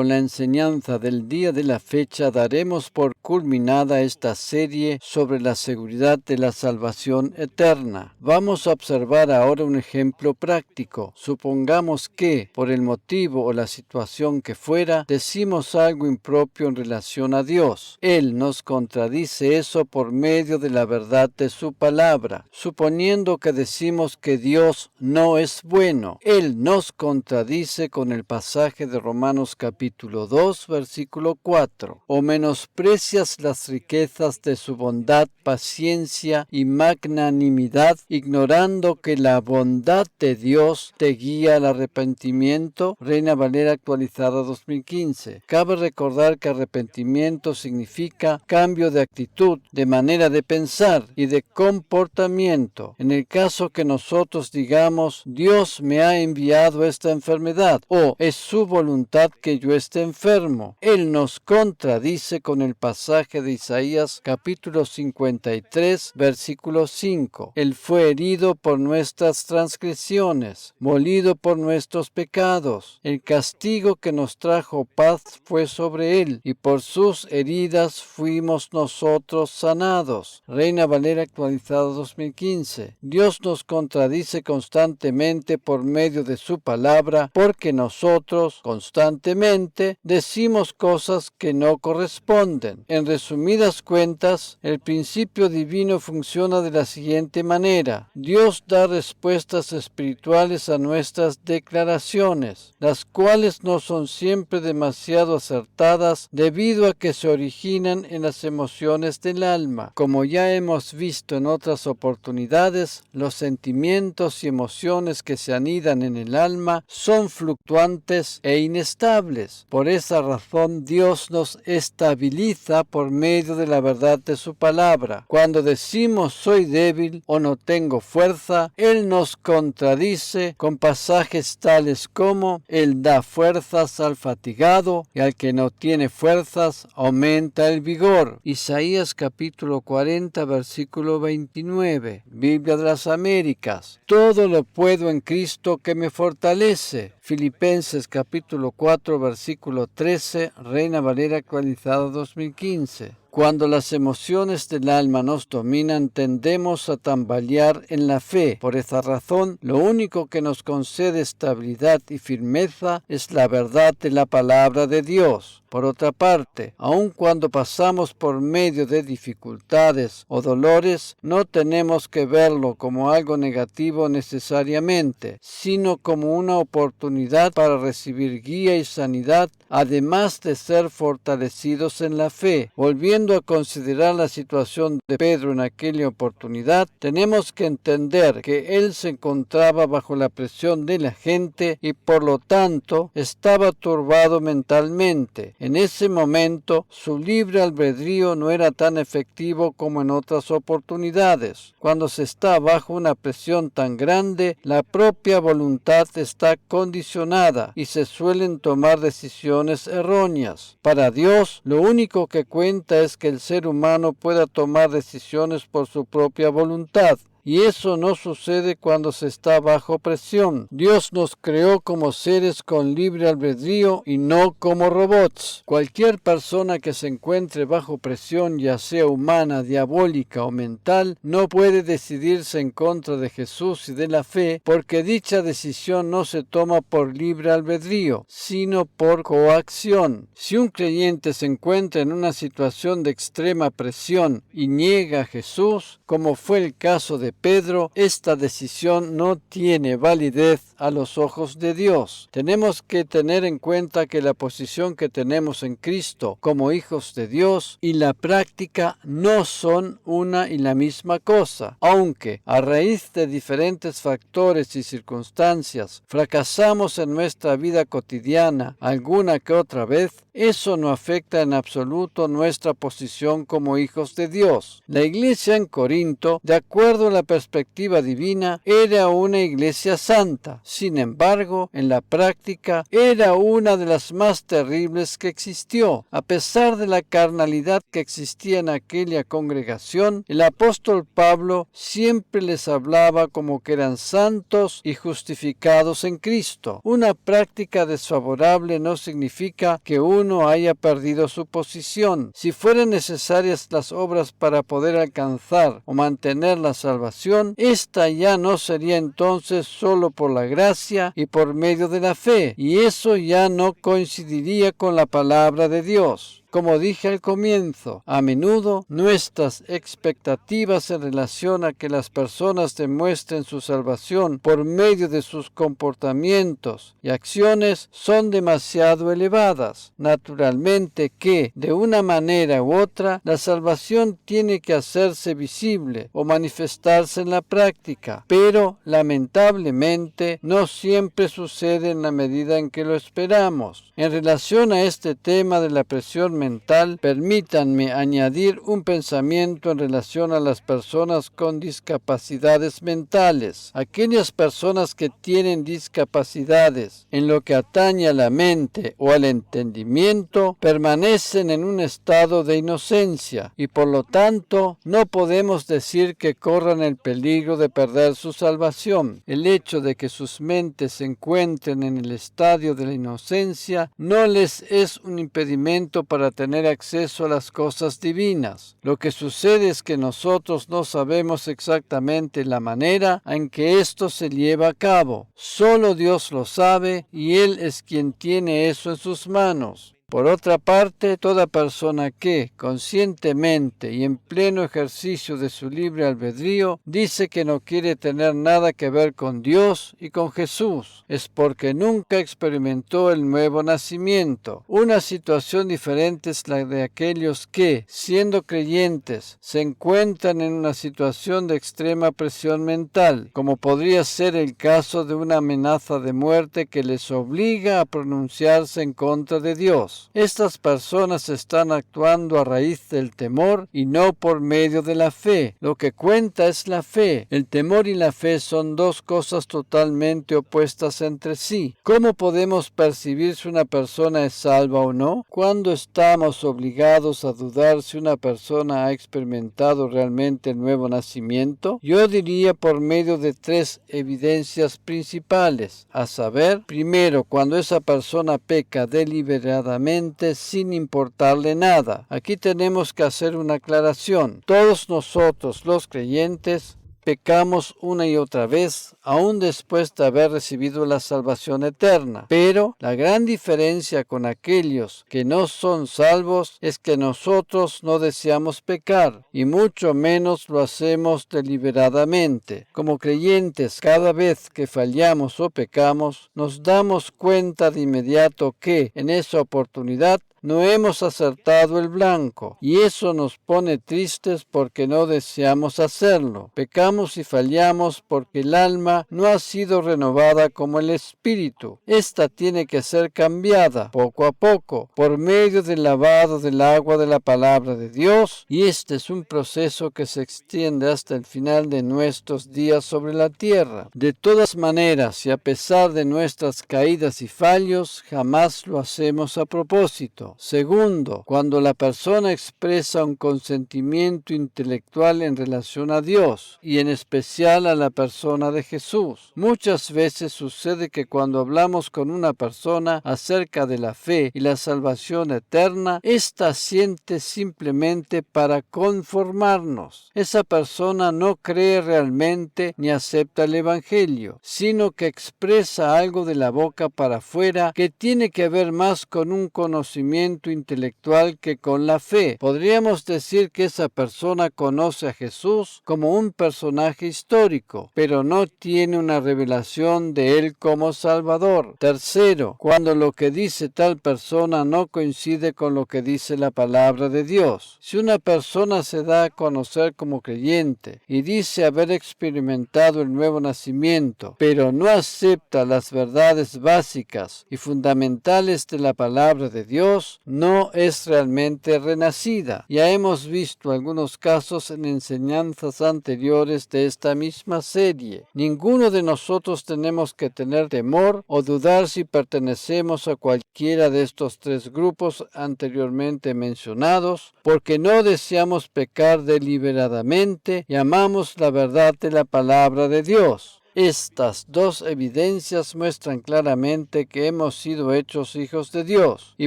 con la enseñanza del día de la fecha daremos por culminada esta serie sobre la seguridad de la salvación eterna. Vamos a observar ahora un ejemplo práctico. Supongamos que, por el motivo o la situación que fuera, decimos algo impropio en relación a Dios. Él nos contradice eso por medio de la verdad de su palabra. Suponiendo que decimos que Dios no es bueno, Él nos contradice con el pasaje de Romanos capítulo 2, versículo 4. O menosprecias las riquezas de su bondad, paciencia y magnanimidad, ignorando que la bondad de Dios te guía al arrepentimiento. Reina Valera actualizada 2015. Cabe recordar que arrepentimiento significa cambio de actitud, de manera de pensar y de comportamiento. En el caso que nosotros digamos, Dios me ha enviado esta enfermedad, o es su voluntad que yo esté enfermo, Él nos contradice con el pasaje de Isaías capítulo 53, versículo 5. Él fue herido por nuestras transgresiones, molido por nuestros pecados. El castigo que nos trajo paz fue sobre Él, y por sus heridas fuimos nosotros sanados. Reina Valera actualizada 2015. Dios nos contradice constantemente por medio de su palabra, porque nosotros constantemente decimos cosas que no corresponden. En resumidas cuentas, el principio divino funciona de la siguiente manera. Dios da respuestas espirituales a nuestras declaraciones, las cuales no son siempre demasiado acertadas debido a que se originan en las emociones del alma. Como ya hemos visto en otras oportunidades, los sentimientos y emociones que se anidan en el alma son fluctuantes e inestables. Por esa razón, Dios nos estabiliza por medio de la verdad de su palabra. Cuando decimos soy débil o no tengo fuerza, Él nos contradice con pasajes tales como Él da fuerzas al fatigado y al que no tiene fuerzas aumenta el vigor. Isaías capítulo 40 versículo 29. Biblia de las Américas. Todo lo puedo en Cristo que me fortalece. Filipenses capítulo 4 versículo 13. Reina Valera actualizada 2015. Cuando las emociones del alma nos dominan, tendemos a tambalear en la fe. Por esa razón, lo único que nos concede estabilidad y firmeza es la verdad de la palabra de Dios. Por otra parte, aun cuando pasamos por medio de dificultades o dolores, no tenemos que verlo como algo negativo necesariamente, sino como una oportunidad para recibir guía y sanidad, además de ser fortalecidos en la fe. Volviendo a considerar la situación de Pedro en aquella oportunidad, tenemos que entender que él se encontraba bajo la presión de la gente y por lo tanto estaba turbado mentalmente. En ese momento, su libre albedrío no era tan efectivo como en otras oportunidades. Cuando se está bajo una presión tan grande, la propia voluntad está condicionada y se suelen tomar decisiones erróneas. Para Dios, lo único que cuenta es que el ser humano pueda tomar decisiones por su propia voluntad. Y eso no sucede cuando se está bajo presión. Dios nos creó como seres con libre albedrío y no como robots. Cualquier persona que se encuentre bajo presión, ya sea humana, diabólica o mental, no puede decidirse en contra de Jesús y de la fe, porque dicha decisión no se toma por libre albedrío, sino por coacción. Si un creyente se encuentra en una situación de extrema presión y niega a Jesús, como fue el caso de Pedro, esta decisión no tiene validez a los ojos de Dios. Tenemos que tener en cuenta que la posición que tenemos en Cristo como hijos de Dios y la práctica no son una y la misma cosa. Aunque a raíz de diferentes factores y circunstancias fracasamos en nuestra vida cotidiana alguna que otra vez, eso no afecta en absoluto nuestra posición como hijos de Dios. La iglesia en Corinto, de acuerdo a la la perspectiva divina, era una iglesia santa. Sin embargo, en la práctica, era una de las más terribles que existió. A pesar de la carnalidad que existía en aquella congregación, el apóstol Pablo siempre les hablaba como que eran santos y justificados en Cristo. Una práctica desfavorable no significa que uno haya perdido su posición. Si fueran necesarias las obras para poder alcanzar o mantener la salvación, esta ya no sería entonces solo por la gracia y por medio de la fe, y eso ya no coincidiría con la palabra de Dios. Como dije al comienzo, a menudo nuestras expectativas en relación a que las personas demuestren su salvación por medio de sus comportamientos y acciones son demasiado elevadas. Naturalmente que, de una manera u otra, la salvación tiene que hacerse visible o manifestarse en la práctica, pero lamentablemente no siempre sucede en la medida en que lo esperamos. En relación a este tema de la presión mental, permítanme añadir un pensamiento en relación a las personas con discapacidades mentales. Aquellas personas que tienen discapacidades en lo que atañe a la mente o al entendimiento permanecen en un estado de inocencia y por lo tanto no podemos decir que corran el peligro de perder su salvación. El hecho de que sus mentes se encuentren en el estadio de la inocencia no les es un impedimento para tener acceso a las cosas divinas. Lo que sucede es que nosotros no sabemos exactamente la manera en que esto se lleva a cabo. Solo Dios lo sabe y Él es quien tiene eso en sus manos. Por otra parte, toda persona que, conscientemente y en pleno ejercicio de su libre albedrío, dice que no quiere tener nada que ver con Dios y con Jesús, es porque nunca experimentó el nuevo nacimiento. Una situación diferente es la de aquellos que, siendo creyentes, se encuentran en una situación de extrema presión mental, como podría ser el caso de una amenaza de muerte que les obliga a pronunciarse en contra de Dios. Estas personas están actuando a raíz del temor y no por medio de la fe. Lo que cuenta es la fe. El temor y la fe son dos cosas totalmente opuestas entre sí. ¿Cómo podemos percibir si una persona es salva o no? ¿Cuándo estamos obligados a dudar si una persona ha experimentado realmente el nuevo nacimiento? Yo diría por medio de tres evidencias principales, a saber, primero, cuando esa persona peca deliberadamente sin importarle nada. Aquí tenemos que hacer una aclaración. Todos nosotros, los creyentes, pecamos una y otra vez, aún después de haber recibido la salvación eterna. Pero la gran diferencia con aquellos que no son salvos es que nosotros no deseamos pecar, y mucho menos lo hacemos deliberadamente. Como creyentes, cada vez que fallamos o pecamos, nos damos cuenta de inmediato que, en esa oportunidad, no hemos acertado el blanco, y eso nos pone tristes porque no deseamos hacerlo. Pecamos y fallamos porque el alma no ha sido renovada como el espíritu. Esta tiene que ser cambiada poco a poco por medio del lavado del agua de la palabra de Dios, y este es un proceso que se extiende hasta el final de nuestros días sobre la tierra. De todas maneras, y a pesar de nuestras caídas y fallos, jamás lo hacemos a propósito. Segundo, cuando la persona expresa un consentimiento intelectual en relación a Dios y en especial a la persona de Jesús. Muchas veces sucede que cuando hablamos con una persona acerca de la fe y la salvación eterna, ésta siente simplemente para conformarnos. Esa persona no cree realmente ni acepta el Evangelio, sino que expresa algo de la boca para afuera que tiene que ver más con un conocimiento intelectual que con la fe. Podríamos decir que esa persona conoce a Jesús como un personaje histórico, pero no tiene una revelación de él como Salvador. Tercero, cuando lo que dice tal persona no coincide con lo que dice la palabra de Dios. Si una persona se da a conocer como creyente y dice haber experimentado el nuevo nacimiento, pero no acepta las verdades básicas y fundamentales de la palabra de Dios, Dios no es realmente renacida. Ya hemos visto algunos casos en enseñanzas anteriores de esta misma serie. Ninguno de nosotros tenemos que tener temor o dudar si pertenecemos a cualquiera de estos tres grupos anteriormente mencionados, porque no deseamos pecar deliberadamente y amamos la verdad de la palabra de Dios. Estas dos evidencias muestran claramente que hemos sido hechos hijos de Dios y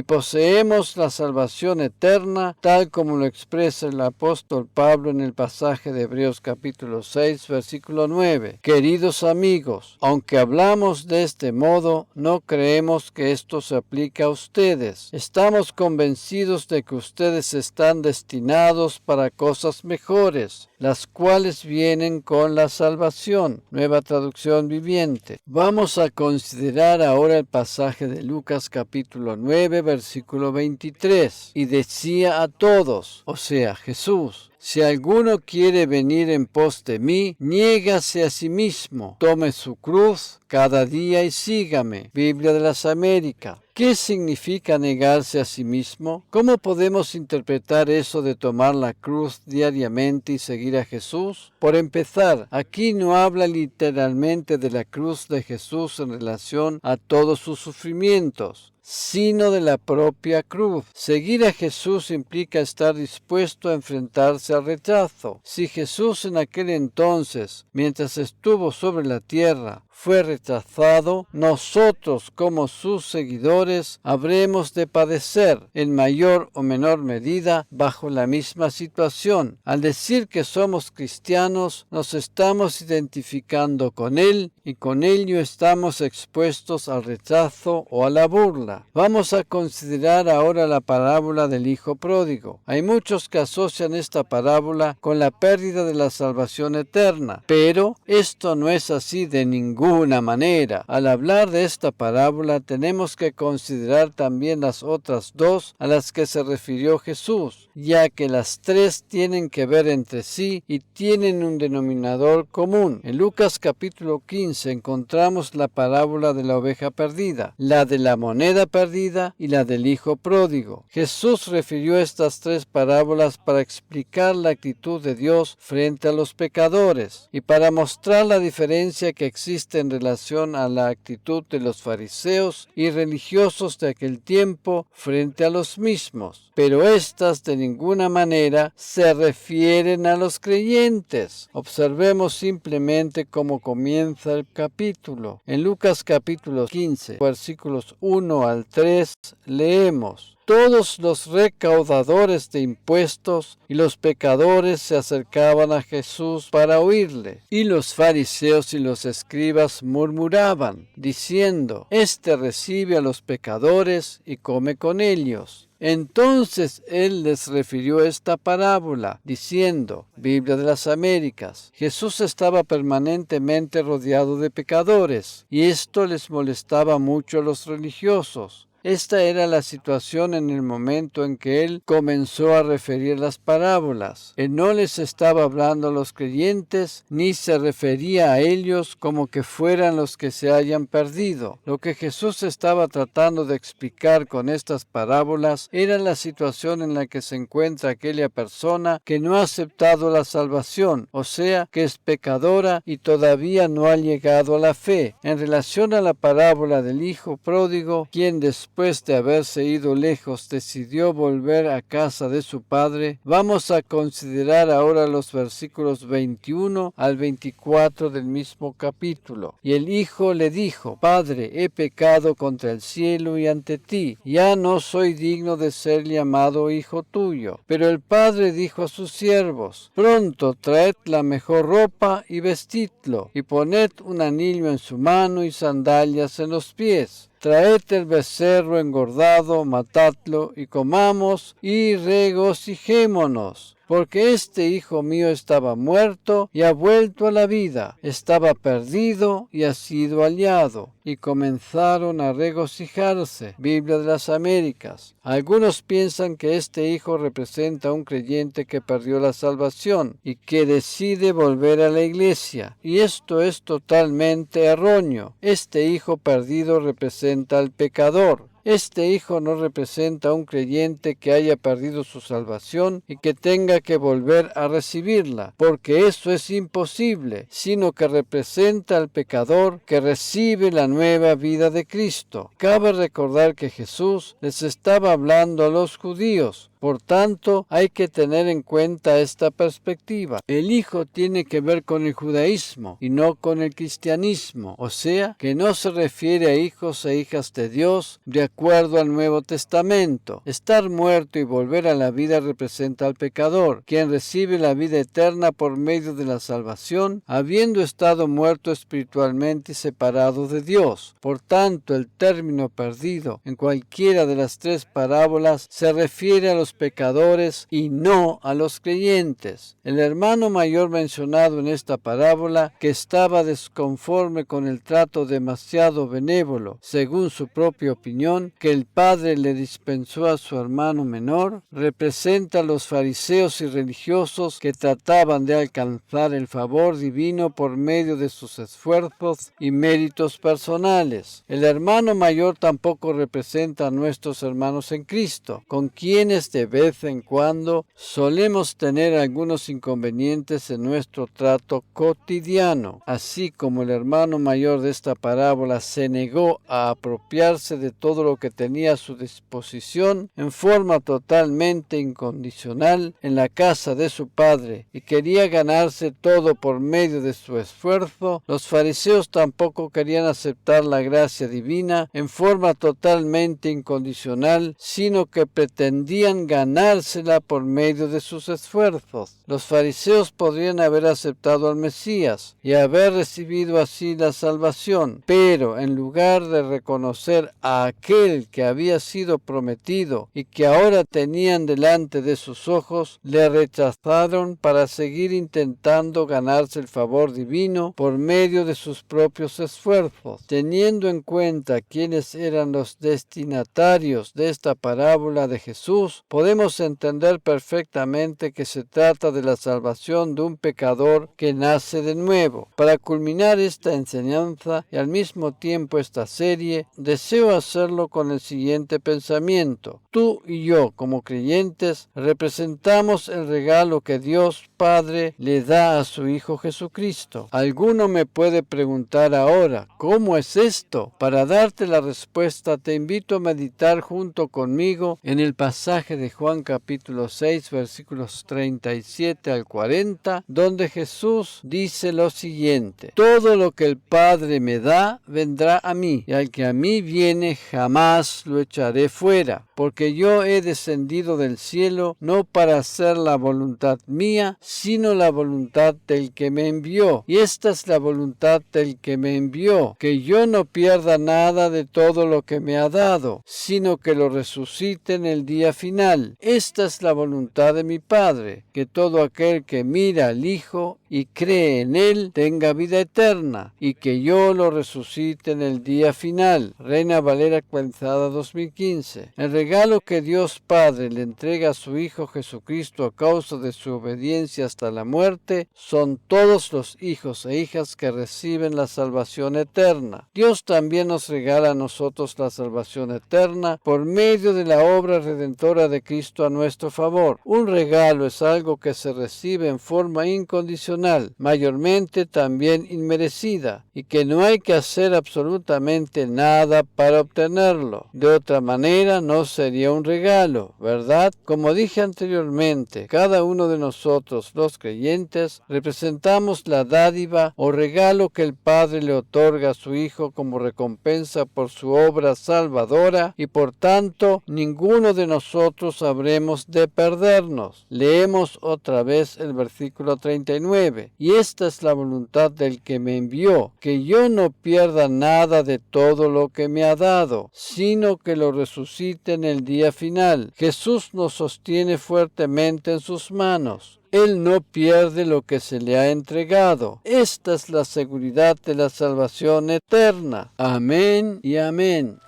poseemos la salvación eterna, tal como lo expresa el apóstol Pablo en el pasaje de Hebreos capítulo 6, versículo 9. Queridos amigos, aunque hablamos de este modo, no creemos que esto se aplique a ustedes. Estamos convencidos de que ustedes están destinados para cosas mejores, las cuales vienen con la salvación. Nueva traducción viviente. Vamos a considerar ahora el pasaje de Lucas capítulo 9, versículo 23. Y decía a todos, o sea, Jesús: si alguno quiere venir en pos de mí, niégase a sí mismo, tome su cruz cada día y sígame. Biblia de las Américas. ¿Qué significa negarse a sí mismo? ¿Cómo podemos interpretar eso de tomar la cruz diariamente y seguir a Jesús? Por empezar, aquí no habla literalmente de la cruz de Jesús en relación a todos sus sufrimientos, sino de la propia cruz. Seguir a Jesús implica estar dispuesto a enfrentarse al rechazo. Si Jesús en aquel entonces, mientras estuvo sobre la tierra, fue rechazado, nosotros como sus seguidores habremos de padecer en mayor o menor medida bajo la misma situación. Al decir que somos cristianos, nos estamos identificando con Él y con ello estamos expuestos al rechazo o a la burla. Vamos a considerar ahora la parábola del Hijo Pródigo. Hay muchos que asocian esta parábola con la pérdida de la salvación eterna, pero esto no es así de ninguna manera. Al hablar de esta parábola tenemos que considerar también las otras dos a las que se refirió Jesús, ya que las tres tienen que ver entre sí y tienen un denominador común. En Lucas capítulo 15 encontramos la parábola de la oveja perdida, la de la moneda perdida y la del hijo pródigo. Jesús refirió estas tres parábolas para explicar la actitud de Dios frente a los pecadores y para mostrar la diferencia que existe en relación a la actitud de los fariseos y religiosos de aquel tiempo frente a los mismos. Pero estas de ninguna manera se refieren a los creyentes. Observemos simplemente cómo comienza el capítulo. En Lucas capítulo 15, versículos 1 al 3, leemos: todos los recaudadores de impuestos y los pecadores se acercaban a Jesús para oírle, y los fariseos y los escribas murmuraban, diciendo: este recibe a los pecadores y come con ellos. Entonces él les refirió esta parábola, diciendo, Biblia de las Américas: Jesús estaba permanentemente rodeado de pecadores, y esto les molestaba mucho a los religiosos. Esta era la situación en el momento en que él comenzó a referir las parábolas. Él no les estaba hablando a los creyentes, ni se refería a ellos como que fueran los que se hayan perdido. Lo que Jesús estaba tratando de explicar con estas parábolas era la situación en la que se encuentra aquella persona que no ha aceptado la salvación, o sea, que es pecadora y todavía no ha llegado a la fe. En relación a la parábola del hijo pródigo, quien después de haberse ido lejos decidió volver a casa de su padre, vamos a considerar ahora los versículos 21 al 24 del mismo capítulo. Y el hijo le dijo: Padre, he pecado contra el cielo y ante ti, ya no soy digno de ser llamado hijo tuyo. Pero el padre dijo a sus siervos: Pronto traed la mejor ropa y vestidlo, y poned un anillo en su mano y sandalias en los pies. Traed el becerro engordado, matadlo, y comamos y regocijémonos. Porque este hijo mío estaba muerto y ha vuelto a la vida, estaba perdido y ha sido hallado. Y comenzaron a regocijarse. Biblia de las Américas. Algunos piensan que este hijo representa a un creyente que perdió la salvación y que decide volver a la iglesia. Y esto es totalmente erróneo. Este hijo perdido representa al pecador. Este hijo no representa a un creyente que haya perdido su salvación y que tenga que volver a recibirla, porque eso es imposible, sino que representa al pecador que recibe la nueva vida de Cristo. Cabe recordar que Jesús les estaba hablando a los judíos. Por tanto, hay que tener en cuenta esta perspectiva. El Hijo tiene que ver con el judaísmo y no con el cristianismo, o sea, que no se refiere a hijos e hijas de Dios de acuerdo al Nuevo Testamento. Estar muerto y volver a la vida representa al pecador, quien recibe la vida eterna por medio de la salvación, habiendo estado muerto espiritualmente y separado de Dios. Por tanto, el término perdido en cualquiera de las tres parábolas se refiere a los pecadores y no a los creyentes. El hermano mayor mencionado en esta parábola, que estaba desconforme con el trato demasiado benévolo, según su propia opinión, que el padre le dispensó a su hermano menor, representa a los fariseos y religiosos que trataban de alcanzar el favor divino por medio de sus esfuerzos y méritos personales. El hermano mayor tampoco representa a nuestros hermanos en Cristo, con quienes de vez en cuando solemos tener algunos inconvenientes en nuestro trato cotidiano. Así como el hermano mayor de esta parábola se negó a apropiarse de todo lo que tenía a su disposición en forma totalmente incondicional en la casa de su padre y quería ganarse todo por medio de su esfuerzo, los fariseos tampoco querían aceptar la gracia divina en forma totalmente incondicional, sino que pretendían ganársela por medio de sus esfuerzos. Los fariseos podrían haber aceptado al Mesías y haber recibido así la salvación, pero en lugar de reconocer a aquel que había sido prometido y que ahora tenían delante de sus ojos, le rechazaron para seguir intentando ganarse el favor divino por medio de sus propios esfuerzos. Teniendo en cuenta quiénes eran los destinatarios de esta parábola de Jesús, podemos entender perfectamente que se trata de la salvación de un pecador que nace de nuevo. Para culminar esta enseñanza y al mismo tiempo esta serie, deseo hacerlo con el siguiente pensamiento. Tú y yo, como creyentes, representamos el regalo que Dios Padre le da a su Hijo Jesucristo. Alguno me puede preguntar ahora, ¿cómo es esto? Para darte la respuesta, te invito a meditar junto conmigo en el pasaje de Juan capítulo 6, versículos 37 al 40, donde Jesús dice lo siguiente: todo lo que el Padre me da, vendrá a mí, y al que a mí viene, jamás lo echaré fuera. Porque yo he descendido del cielo, no para hacer la voluntad mía, sino la voluntad del que me envió. Y esta es la voluntad del que me envió, que yo no pierda nada de todo lo que me ha dado, sino que lo resucite en el día final. Esta es la voluntad de mi Padre, que todo aquel que mira al Hijo y cree en Él tenga vida eterna, y que yo lo resucite en el día final. Reina Valera actualizada 2015. El regalo que Dios Padre le entrega a su Hijo Jesucristo a causa de su obediencia hasta la muerte son todos los hijos e hijas que reciben la salvación eterna. Dios también nos regala a nosotros la salvación eterna por medio de la obra redentora de Cristo a nuestro favor. Un regalo es algo que se recibe en forma incondicional, mayormente también inmerecida, y que no hay que hacer absolutamente nada para obtenerlo. De otra manera no sería un regalo, ¿verdad? Como dije anteriormente, cada uno de nosotros, los creyentes, representamos la dádiva o regalo que el Padre le otorga a su Hijo como recompensa por su obra salvadora, y por tanto ninguno de nosotros habremos de perdernos. Leemos otra vez el versículo 39. Y esta es la voluntad del que me envió, que yo no pierda nada de todo lo que me ha dado, sino que lo resucite en el día final. Jesús nos sostiene fuertemente en sus manos. Él no pierde lo que se le ha entregado. Esta es la seguridad de la salvación eterna. Amén y amén.